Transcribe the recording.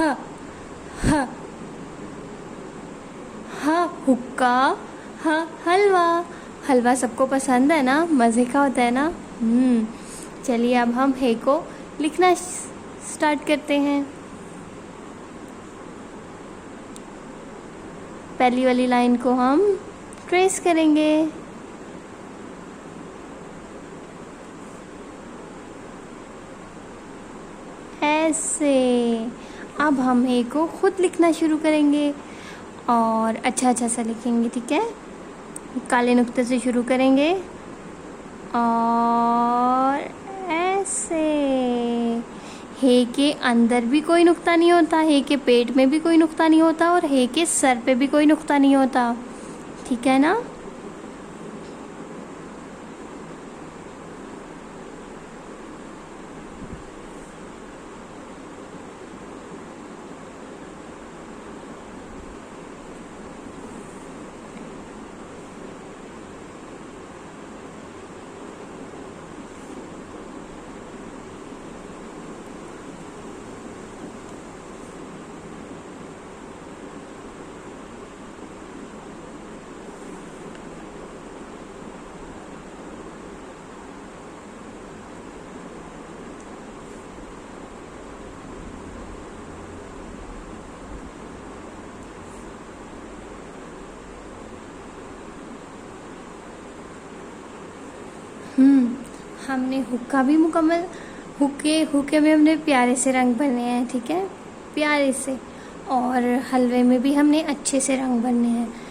ह ह ह हुक्का, ह हलवा। हलवा सबको पसंद है ना, मज़े का होता है ना। चलिए अब हम हे को लिखना स्टार्ट करते हैं। पहली वाली लाइन को हम ट्रेस करेंगे। ऐसे। अब हम हे को खुद लिखना शुरू करेंगे और अच्छा अच्छा सा लिखेंगे, ठीक है। काले नुक्ते से शुरू करेंगे और ऐसे। हे के अंदर भी कोई नुक्ता नहीं होता, हे के पेट में भी कोई नुक्ता नहीं होता और हे के सर पे भी कोई नुक्ता नहीं होता, ठीक है ना। हमने हुक्का भी मुकम्मल, हुक्के में हमने प्यारे से रंग भरने हैं, ठीक है, प्यारे से। और हलवे में भी हमने अच्छे से रंग भरने हैं।